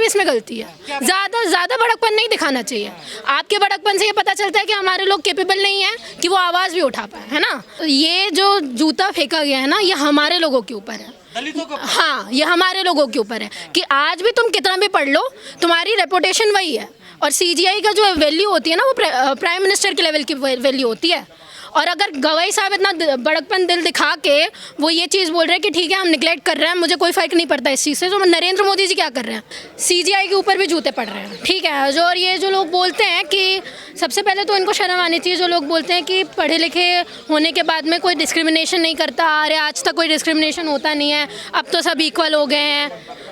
भी इसमें गलती है। ज़्यादा बड़कपन नहीं दिखाना चाहिए। आपके बड़कपन से ये पता चलता है कि हमारे लोग कैपेबल नहीं है कि वो आवाज़ भी उठा पाए, है ना। ये जो जूता फेंका गया है ना, ये हमारे लोगों के ऊपर है, दलितों को। हाँ, ये हमारे लोगों के ऊपर है कि आज भी तुम कितना भी पढ़ लो, तुम्हारी रेपुटेशन वही है। और सीजीआई का जो वैल्यू होती है ना, वो प्राइम मिनिस्टर के लेवल की वैल्यू होती है। और अगर गवाई साहब इतना बड़कपन दिल दिखा के वो ये चीज़ बोल रहे हैं कि ठीक है हम निगलेक्ट कर रहे हैं, मुझे कोई फ़र्क नहीं पड़ता इस चीज़ से, तो नरेंद्र मोदी जी क्या कर रहे हैं, सीजीआई के ऊपर भी जूते पड़ रहे हैं, ठीक है। जो और ये जो लोग बोलते हैं कि सबसे पहले तो इनको शर्म आनी चाहिए, जो लोग बोलते हैं कि पढ़े लिखे होने के बाद में कोई डिस्क्रिमिनेशन नहीं करता, अरे आज तक कोई डिस्क्रिमिनेशन होता नहीं है, अब तो सब इक्वल हो गए हैं,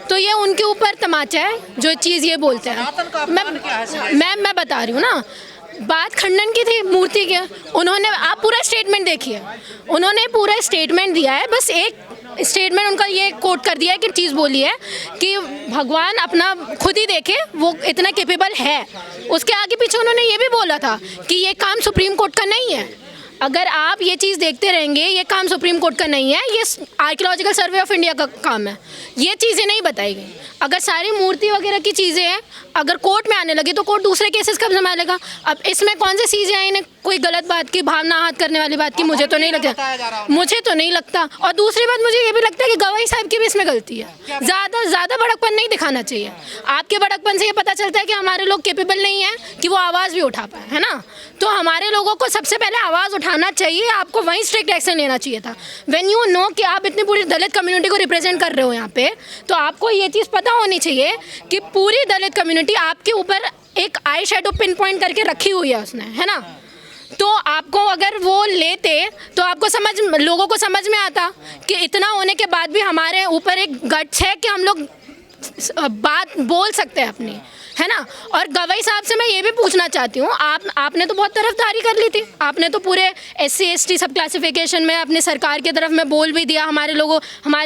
तो ये उनके ऊपर तमाचा है जो चीज़ ये बोलते हैं। मैं बता रही हूँ ना, बात खंडन की थी मूर्ति के, उन्होंने, आप पूरा स्टेटमेंट देखिए, उन्होंने पूरा स्टेटमेंट दिया है, बस एक स्टेटमेंट उनका ये कोट कर दिया है कि चीज़ बोली है कि भगवान अपना खुद ही देखे वो इतना कैपेबल है। उसके आगे पीछे उन्होंने ये भी बोला था कि ये काम सुप्रीम कोर्ट का नहीं है। अगर आप ये चीज़ देखते रहेंगे, ये काम सुप्रीम कोर्ट का नहीं है, ये आर्कियोलॉजिकल सर्वे ऑफ इंडिया का काम है। ये चीज़ें नहीं बताई गई। अगर सारी मूर्ति वगैरह की चीज़ें हैं, अगर कोर्ट में आने लगी तो कोर्ट दूसरे केसेस कब संभालेगा। अब इसमें कौन से सीजीआई ने कोई गलत बात की, भावना आहत करने वाली बात की, मुझे तो नहीं लगता, मुझे तो नहीं लगता। और दूसरी बात, मुझे ये भी लगता है कि गवाई साहब की भी इसमें गलती है। ज़्यादा बड़कपन नहीं दिखाना चाहिए। आपके बड़कपन से ये पता चलता है कि हमारे लोग कैपेबल नहीं है कि वो आवाज़ भी उठा पाए, है ना। तो हमारे लोगों को सबसे पहले आवाज़ उठाना चाहिए, आपको वहीं स्ट्रिक्ट एक्शन लेना चाहिए था। व्हेन यू नो कि आप इतनी पूरी दलित कम्युनिटी को रिप्रेजेंट कर रहे हो यहाँ पे, तो आपको ये चीज़ पता होनी चाहिए कि पूरी दलित कम्युनिटी आपके ऊपर एक आई शेडो पिन पॉइंट करके रखी हुई है उसने, है ना। तो आपको अगर वो लेते तो आपको लोगों को समझ में आता कि इतना होने के बाद भी हमारे ऊपर एक गट्स है कि हम लोग बात बोल सकते हैं अपनी, है ना। और गवाई साहब से मैं ये भी पूछना चाहती हूँ, आपने तो बहुत तरफदारी कर ली थी, आपने तो पूरे SC ST सब क्लासिफिकेशन में अपनी सरकार की तरफ में बोल भी दिया, हमारे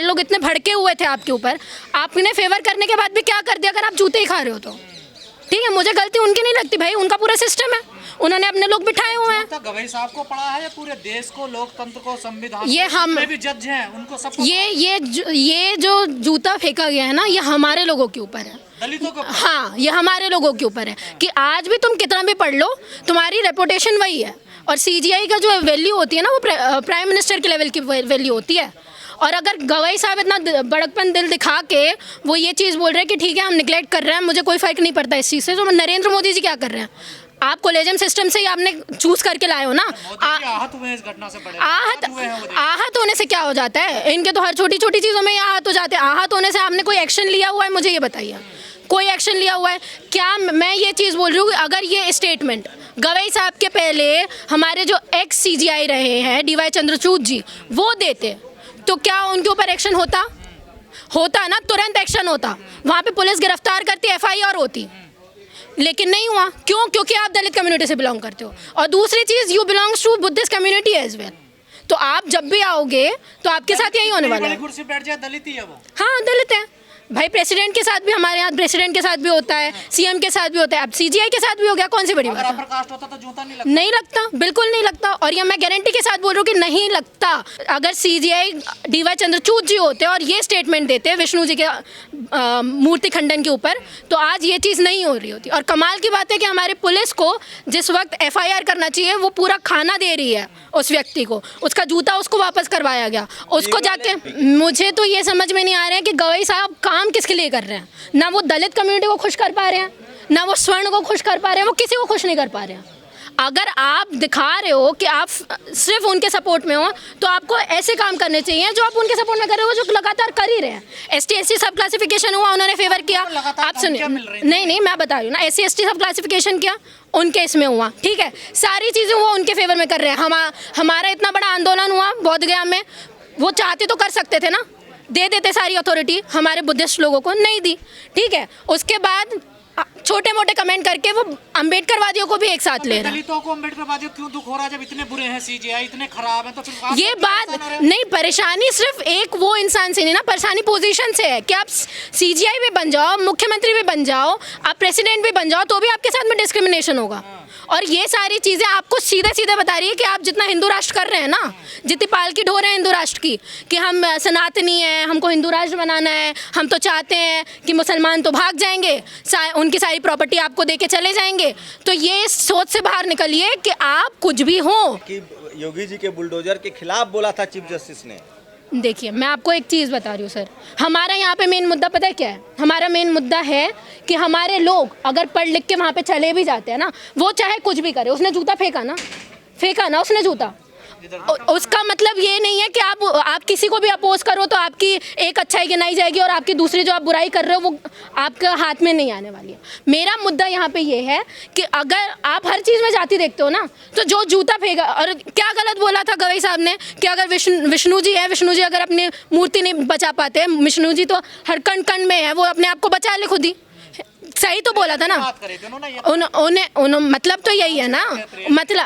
लोग इतने भड़के हुए थे आपके ऊपर, आपने फेवर करने के बाद भी क्या कर दिया। अगर आप जूते ही खा रहे हो तो ठीक है, मुझे गलती उनकी नहीं लगती भाई, उनका पूरा सिस्टम है, उन्होंने अपने लोग बिठाए हुए हैं। गवाई साहब को पड़ा है या पूरे देश को, लोकतंत्र को, संविधान, ये हम भी जज हैं, उनको सब ये जो जूता फेंका गया है ना, ये हमारे लोगों के ऊपर है, दलितों को। हाँ, ये हमारे लोगों के ऊपर है कि आज भी तुम कितना भी पढ़ लो, तुम्हारी रेपुटेशन वही है। और सीजीआई का जो वैल्यू होती है ना, वो प्राइम मिनिस्टर के लेवल की वैल्यू होती है। और अगर गवाई साहब इतना बड़कपन दिल दिखा के वो ये चीज़ बोल रहे हैं कि ठीक है हम निगलेक्ट कर रहे हैं, मुझे कोई फ़र्क नहीं पड़ता इस चीज़ से, तो नरेंद्र मोदी जी क्या कर रहे हैं। आप कोलेजियम सिस्टम से ही आपने चूज करके लाए हो ना। आहत हुए इस घटना से, बड़े आहत होने से क्या हो जाता है, इनके तो हर छोटी छोटी चीज़ों में आहत हो जाते हैं। आहत होने से आपने कोई एक्शन लिया हुआ है, मुझे ये बताइए, कोई एक्शन लिया हुआ है क्या। मैं ये चीज़ बोल रही हूँ, अगर ये स्टेटमेंट गवाई साहब के पहले हमारे जो एक्स CGI रहे हैं DY चंद्रचूड़ जी, वो देते तो क्या उनके ऊपर एक्शन होता ना, तुरंत एक्शन होता, वहाँ पे पुलिस गिरफ्तार करती, FIR होती, लेकिन नहीं हुआ। क्यों? क्योंकि आप दलित कम्युनिटी से बिलोंग करते हो। और दूसरी चीज़, you belongs to Buddhist community as well, तो आप जब भी आओगे तो आपके साथ यही होने वाला है। कुर्सी बैठ जाए, दलित ही है वो। हाँ, दलित है भाई। प्रेसिडेंट के साथ भी, हमारे यहाँ प्रेसिडेंट के साथ भी होता है, CM के साथ भी होता है, अब CGI के साथ भी हो गया, कौन सी बड़ी बात है। कास्ट होता तो जूता नहीं लगता। नहीं लगता, बिल्कुल नहीं लगता। और ये मैं गारंटी के साथ बोल रही हूँ कि नहीं लगता। अगर CGI DY चंद्रचूड़ जी होते और ये स्टेटमेंट देते विष्णु जी के मूर्ति खंडन के ऊपर, तो आज ये चीज़ नहीं हो रही होती। और कमाल की बात है कि हमारे पुलिस को जिस वक्त FIR करना चाहिए, वो पूरा खाना दे रही है उस व्यक्ति को, उसका जूता उसको वापस करवाया गया, उसको जाके। मुझे तो ये समझ में नहीं आ रहा है कि गवाई साहब काम किसके लिए कर रहे हैं। ना वो दलित कम्युनिटी को खुश कर पा रहे हैं, ना वो स्वर्ण को खुश कर पा रहे हैं, वो किसी को खुश नहीं कर पा रहे हैं। अगर आप दिखा रहे हो कि आप सिर्फ उनके सपोर्ट में हो, तो आपको ऐसे काम करने चाहिए जो आप उनके सपोर्ट में कर रहे हो, जो लगातार कर ही रहे हैं। ST SC सब क्लासिफिकेशन हुआ, उन्होंने फेवर किया। आप सुनिए, नहीं मैं बता रही हूँ ना, SC ST सब क्लासिफिकेशन किया, उनके इसमें हुआ, ठीक है, सारी चीज़ें वो उनके फेवर में कर रहे हैं। हमारा इतना बड़ा आंदोलन हुआ बोधगया में, वो चाहते तो कर सकते थे ना, दे देते सारी अथॉरिटी, हमारे बुद्धिस्ट लोगों को नहीं दी, ठीक है। उसके बाद छोटे मोटे कमेंट करके वो अम्बेडकरवादियों को भी एक साथ ले रहे हैं। दलितों को अम्बेडकरवादियों क्यों दुख हो रहा है, जब इतने बुरे हैं CGI, इतने खराब हैं, तो फिर ये बात नहीं, परेशानी सिर्फ एक वो इंसान से नहीं ना, परेशानी पोजीशन से है कि आप CGI भी बन जाओ, मुख्यमंत्री भी बन जाओ, आप प्रेसिडेंट भी बन जाओ, तो भी आपके साथ में डिस्क्रिमिनेशन होगा। और ये सारी चीज़ें आपको सीधे सीधे बता रही है कि आप जितना हिंदू राष्ट्र कर रहे हैं ना, जितनी पालकी ढो रहे हैं हिंदू राष्ट्र की कि हम सनातनी हैं, हमको हिंदू राष्ट्र बनाना है, हम तो चाहते हैं कि मुसलमान तो भाग जाएंगे, उनकी सारी प्रॉपर्टी आपको दे के चले जाएंगे। तो ये सोच से बाहर निकलिए कि आप कुछ भी हो। कि योगी जी के बुलडोजर के खिलाफ बोला था चीफ जस्टिस ने। देखिए, मैं आपको एक चीज़ बता रही हूँ सर, हमारा यहाँ पे मेन मुद्दा पता है क्या है? हमारा मेन मुद्दा है कि हमारे लोग अगर पढ़ लिख के वहाँ पे चले भी जाते हैं ना, वो चाहे कुछ भी करे, उसने जूता फेंका ना उसने जूता, उसका मतलब ये नहीं है कि आप किसी को भी अपोज करो तो आपकी एक अच्छाई गिनाई जाएगी और आपकी दूसरी जो आप बुराई कर रहे हो वो आपके हाथ में नहीं आने वाली है। मेरा मुद्दा यहाँ पे ये है कि अगर आप हर चीज़ में जाति देखते हो ना, तो जो जूता फेंका, और क्या गलत बोला था गवई साहब ने कि अगर विष्णु जी अगर अपनी मूर्ति नहीं बचा पाते, विष्णु जी तो हर कण कण में है, वो अपने आप को बचा ले खुद ही, सही तो बोला था ना। मतलब तो यही है ना,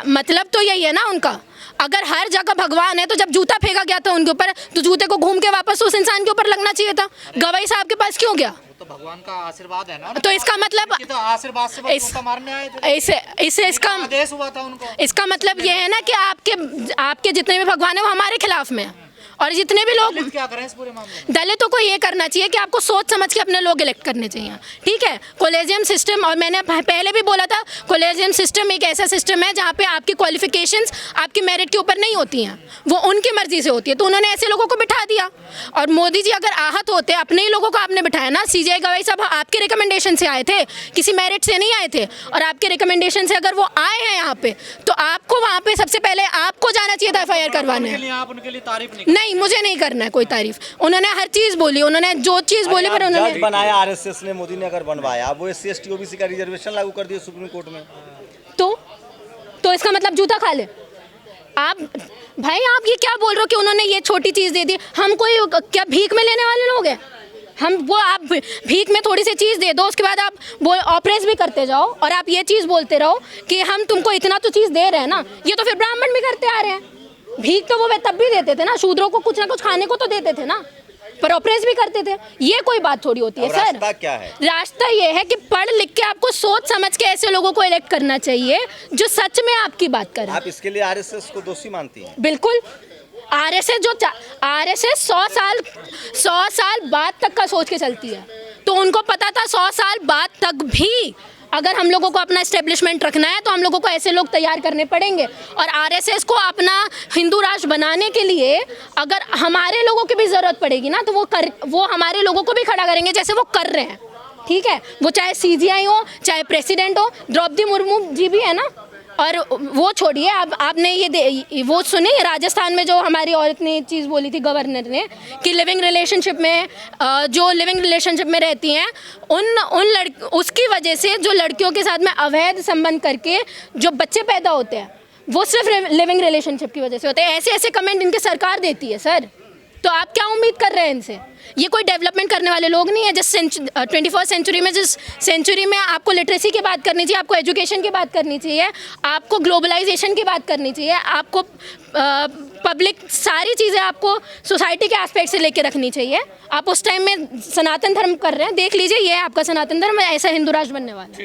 मतलब तो यही है ना उनका। अगर हर जगह भगवान है तो जब जूता फेंका गया था उनके ऊपर, तो जूते को घूम के वापस उस इंसान के ऊपर लगना चाहिए था। गवई साहब के पास क्यों गया? तो भगवान का आशीर्वाद है ना, तो इसका मतलब तो आशीर्वाद से जूता मारने आए थे। इसका आदेश हुआ था उनको। इसका मतलब ये है ना कि आपके जितने भी भगवान है वो हमारे खिलाफ में है, और जितने भी लोग क्या करें इस पूरे मामले में? दलितों को ये करना चाहिए कि आपको सोच समझ के अपने लोग इलेक्ट करने चाहिए, ठीक है। कॉलेजियम सिस्टम, और मैंने पहले भी बोला था, कॉलेजियम सिस्टम एक ऐसा सिस्टम है जहाँ पे आपकी क्वालिफिकेशंस आपकी मेरिट के ऊपर नहीं होती हैं, वो उनकी मर्जी से होती है। तो उन्होंने ऐसे लोगों को बिठा दिया, और मोदी जी अगर आहत होते, अपने ही लोगों को आपने बिठाया ना। सीजीआई गवाई साहब आपके रिकमेंडेशन से आए थे, किसी मेरिट से नहीं आए थे, और आपके रिकमेंडेशन से अगर वो आए हैं यहाँ पे, तो आपको वहाँ पे सबसे पहले आपको जाना चाहिए था FIR करवाने। आप उनके लिए तारीफ नहीं, मुझे नहीं करना है कोई तारीफ। उन्होंने हर चीज बोली, उन्होंने जो चीज बोली, पर उन्होंने जज बनाया आरएसएस ने, मोदी ने अगर बनवाया, वो SC ST OBC का रिजर्वेशन लागू कर दिया सुप्रीम कोर्ट में, तो इसका मतलब जूता खा ले आप। भाई आप ये क्या बोल रहे हो कि उन्होंने ये छोटी चीज दे दी? हम कोई क्या भीख में लेने वाले लोग हैं? आप भीख में थोड़ी सी चीज़ दे दो, उसके बाद आप वो ऑपरेस भी करते जाओ, और आप ये चीज़ बोलते रहो कि हम तुमको इतना तो चीज़ दे रहे हैं ना। ये तो फिर ब्राह्मण भी करते आ रहे हैं। भीख तो वो तब भी देते थे ना, शूद्रों को कुछ ना कुछ खाने को तो देते थे ना, पर ऑपरेस भी करते थे। ये कोई बात थोड़ी होती है सर। रास्ता क्या है? रास्ता ये है कि पढ़ लिख के आपको सोच समझ के ऐसे लोगों को इलेक्ट करना चाहिए जो सच में आपकी बात करें। आप इसके लिए आरएसएस को दोषी मानती हैं? बिल्कुल। आरएसएस 100 साल बाद तक का सोच के चलती है, तो उनको पता था 100 साल बाद तक भी अगर हम लोगों को अपना एस्टेब्लिशमेंट रखना है तो हम लोगों को ऐसे लोग तैयार करने पड़ेंगे। और आरएसएस को अपना हिंदू राष्ट्र बनाने के लिए अगर हमारे लोगों की भी ज़रूरत पड़ेगी ना, तो वो हमारे लोगों को भी खड़ा करेंगे, जैसे वो कर रहे हैं, ठीक है। वो चाहे CGI हो, चाहे प्रेसिडेंट हो, द्रौपदी मुर्मू जी भी है ना। और वो छोड़िए, आपने वो सुनी राजस्थान में जो हमारी औरत ने चीज़ बोली थी, गवर्नर ने, कि लिविंग रिलेशनशिप में जो लिविंग रिलेशनशिप में रहती हैं उसकी वजह से जो लड़कियों के साथ में अवैध संबंध करके जो बच्चे पैदा होते हैं वो सिर्फ लिविंग रिलेशनशिप की वजह से होते हैं। ऐसे कमेंट इनके सरकार देती है सर। तो आप क्या उम्मीद कर रहे हैं इनसे? ये कोई डेवलपमेंट करने वाले लोग नहीं है। जिस 21st सेंचुरी में, जिस सेंचुरी में आपको लिटरेसी की बात करनी चाहिए, आपको एजुकेशन की बात करनी चाहिए, आपको ग्लोबलाइजेशन की बात करनी चाहिए, आपको पब्लिक सारी चीज़ें आपको सोसाइटी के एस्पेक्ट से लेके रखनी चाहिए। आप उस टाइम में सनातन धर्म कर रहे हैं। देख लीजिए, ये है आपका सनातन धर्म, ऐसा हिंदू राष्ट्र बनने वाला है।